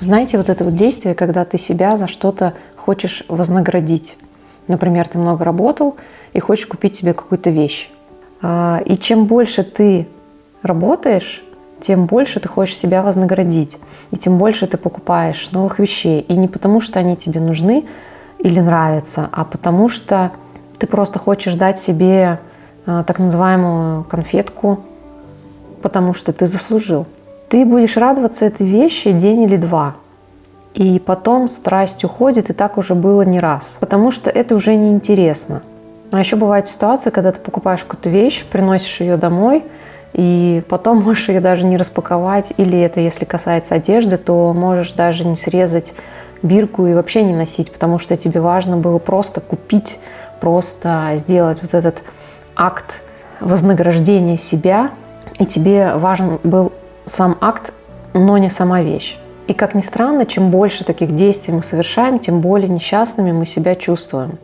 Знаете, вот это вот действие, когда ты себя за что-то хочешь вознаградить. Например, ты много работал и хочешь купить себе какую-то вещь. И чем больше ты работаешь, тем больше ты хочешь себя вознаградить. И тем больше ты покупаешь новых вещей. И не потому, что они тебе нужны или нравятся, а потому что ты просто хочешь дать себе так называемую конфетку, потому что ты заслужил. Ты будешь радоваться этой вещи день или два. И потом страсть уходит, и так уже было не раз. Потому что это уже неинтересно. А еще бывает ситуация, когда ты покупаешь какую-то вещь, приносишь ее домой, и потом можешь ее даже не распаковать. Или это, если касается одежды, то можешь даже не срезать бирку и вообще не носить, потому что тебе важно было просто купить, просто сделать вот этот акт вознаграждения себя. И тебе важен был сам акт, но не сама вещь. И как ни странно, чем больше таких действий мы совершаем, тем более несчастными мы себя чувствуем.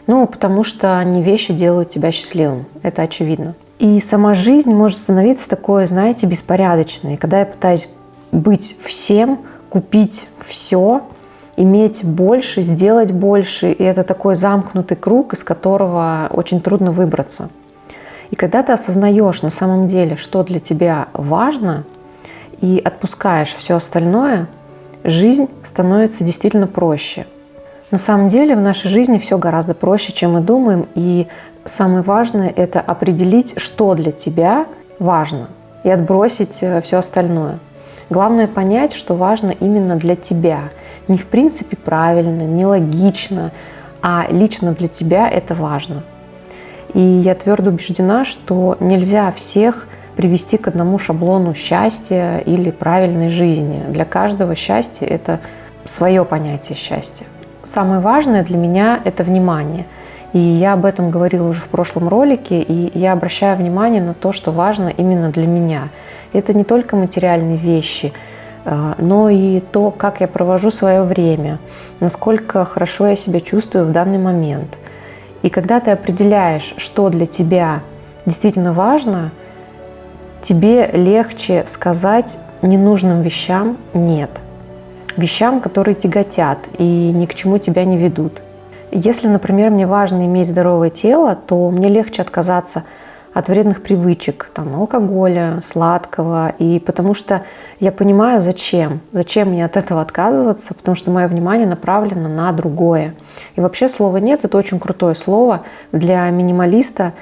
Потому что не вещи делают тебя счастливым, это очевидно. И сама жизнь может становиться такой, знаете, беспорядочной. Когда я пытаюсь быть всем, купить все, иметь больше, сделать больше, и это такой замкнутый круг, из которого очень трудно выбраться. И когда ты осознаешь на самом деле, что для тебя важно, и отпускаешь все остальное, жизнь становится действительно проще. На самом деле в нашей жизни все гораздо проще, чем мы думаем, и самое важное – это определить, что для тебя важно, и отбросить все остальное. Главное понять, что важно именно для тебя. Не в принципе правильно, не логично, а лично для тебя это важно. И я твердо убеждена, что нельзя всех привести к одному шаблону счастья или правильной жизни. Для каждого счастье – это свое понятие счастья. Самое важное для меня – это внимание. И я об этом говорила уже в прошлом ролике, и я обращаю внимание на то, что важно именно для меня. Это не только материальные вещи, но и то, как я провожу свое время, насколько хорошо я себя чувствую в данный момент. И когда ты определяешь, что для тебя действительно важно, тебе легче сказать ненужным вещам «нет». Вещам, которые тяготят и ни к чему тебя не ведут. Если, например, мне важно иметь здоровое тело, то мне легче отказаться от вредных привычек, алкоголя, сладкого, и потому что я понимаю, зачем мне от этого отказываться, потому что мое внимание направлено на другое. И вообще слово «нет» — это очень крутое слово для минималиста,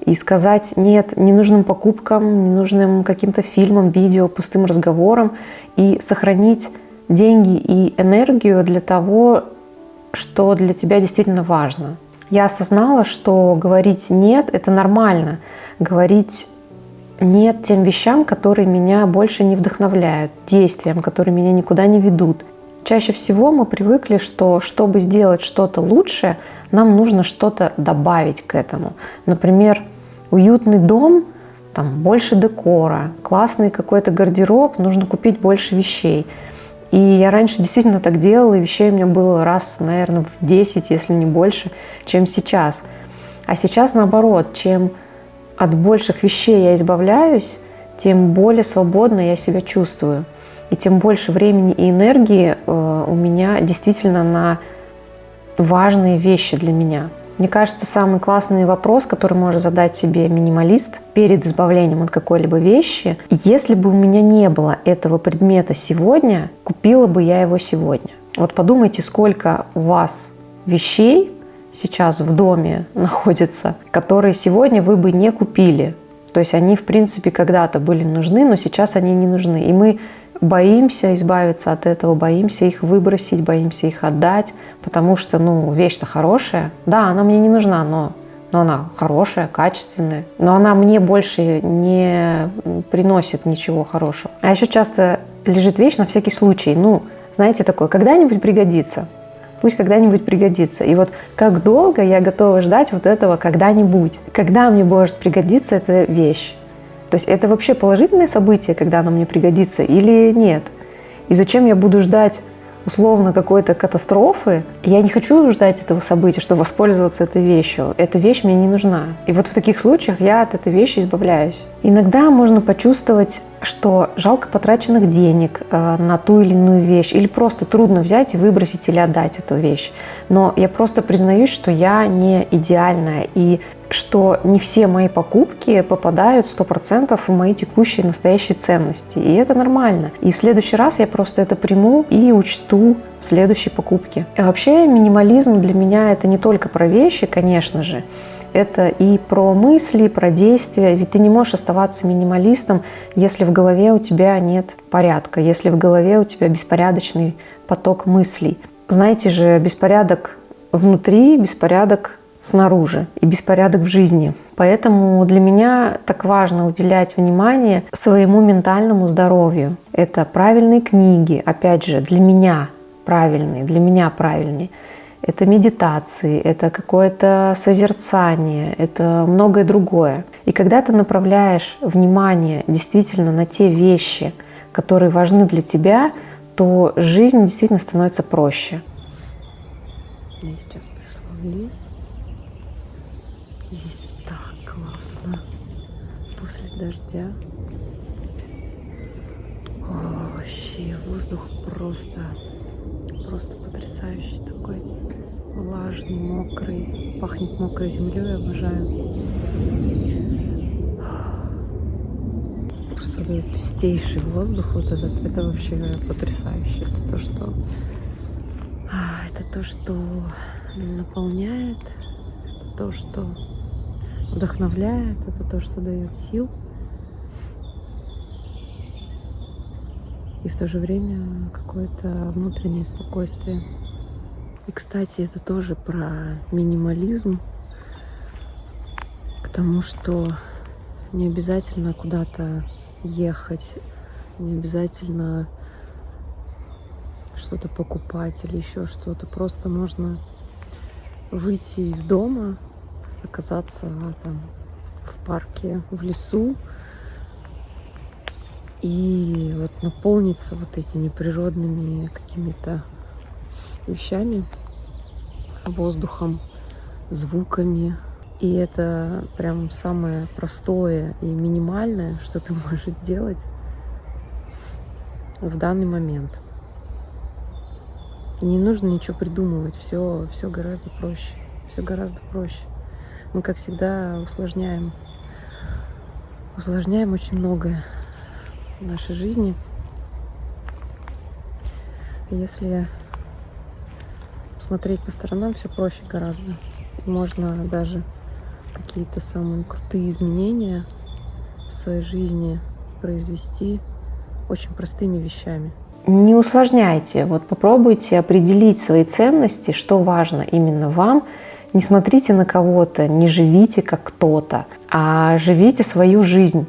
и сказать «нет» ненужным покупкам, ненужным каким-то фильмам, видео, пустым разговорам, и сохранить деньги и энергию для того, что для тебя действительно важно. Я осознала, что говорить «нет» — это нормально. Говорить «нет» тем вещам, которые меня больше не вдохновляют, действиям, которые меня никуда не ведут. Чаще всего мы привыкли, что чтобы сделать что-то лучше, нам нужно что-то добавить к этому. Например, уютный дом, больше декора, классный какой-то гардероб, нужно купить больше вещей. И я раньше действительно так делала, и вещей у меня было раз, наверное, в 10, если не больше, чем сейчас. А сейчас наоборот, чем от больших вещей я избавляюсь, тем более свободно я себя чувствую. И тем больше времени и энергии у меня действительно на важные вещи для меня. Мне кажется, самый классный вопрос, который может задать себе минималист перед избавлением от какой-либо вещи: если бы у меня не было этого предмета сегодня, купила бы я его сегодня? Вот подумайте, сколько у вас вещей сейчас в доме находится, которые сегодня вы бы не купили. То есть они, в принципе, когда-то были нужны, но сейчас они не нужны. И мы боимся избавиться от этого, боимся их выбросить, боимся их отдать, потому что, вещь-то хорошая. Да, она мне не нужна, но она хорошая, качественная. Но она мне больше не приносит ничего хорошего. А еще часто лежит вещь на всякий случай. Знаете, такое, когда-нибудь пригодится. Пусть когда-нибудь пригодится. И вот как долго я готова ждать вот этого когда-нибудь. Когда мне может пригодиться эта вещь? То есть это вообще положительное событие, когда оно мне пригодится, или нет? И зачем я буду ждать условно какой-то катастрофы, я не хочу ждать этого события, чтобы воспользоваться этой вещью. Эта вещь мне не нужна. И вот в таких случаях я от этой вещи избавляюсь. Иногда можно почувствовать, что жалко потраченных денег на ту или иную вещь, или просто трудно взять и выбросить или отдать эту вещь. Но я просто признаюсь, что я не идеальная, и что не все мои покупки попадают 100% в мои текущие настоящие ценности. И это нормально. И в следующий раз я просто это приму и учту в следующей покупке. И вообще минимализм для меня это не только про вещи, конечно же. Это и про мысли, про действия. Ведь ты не можешь оставаться минималистом, если в голове у тебя нет порядка, если в голове у тебя беспорядочный поток мыслей. Знаете же, беспорядок внутри, беспорядок снаружи и беспорядок в жизни. Поэтому для меня так важно уделять внимание своему ментальному здоровью. Это правильные книги, опять же, для меня правильные. Это медитации, это какое-то созерцание, это многое другое. И когда ты направляешь внимание действительно на те вещи, которые важны для тебя, то жизнь действительно становится проще. Я сейчас пришла в лес. Здесь так классно. После дождя. О, вообще воздух просто потрясающий такой. Влажный, мокрый. Пахнет мокрой землей, обожаю. Просто вот этот чистейший воздух, вот этот, это вообще потрясающе. Это то, что наполняет, это то, что вдохновляет, это то, что дает сил. И в то же время какое-то внутреннее спокойствие. И, кстати, это тоже про минимализм, к тому, что не обязательно куда-то ехать, не обязательно что-то покупать или еще что-то. Просто можно выйти из дома, оказаться там в парке, в лесу и вот наполниться вот этими природными какими-то вещами, воздухом, звуками. И это прям самое простое и минимальное, что ты можешь сделать в данный момент. И не нужно ничего придумывать, все гораздо проще. Все гораздо проще. Мы, как всегда, усложняем очень многое в нашей жизни. Если смотреть по сторонам, все проще гораздо. Можно даже какие-то самые крутые изменения в своей жизни произвести очень простыми вещами. Не усложняйте, вот попробуйте определить свои ценности, что важно именно вам. Не смотрите на кого-то, не живите как кто-то, а живите свою жизнь.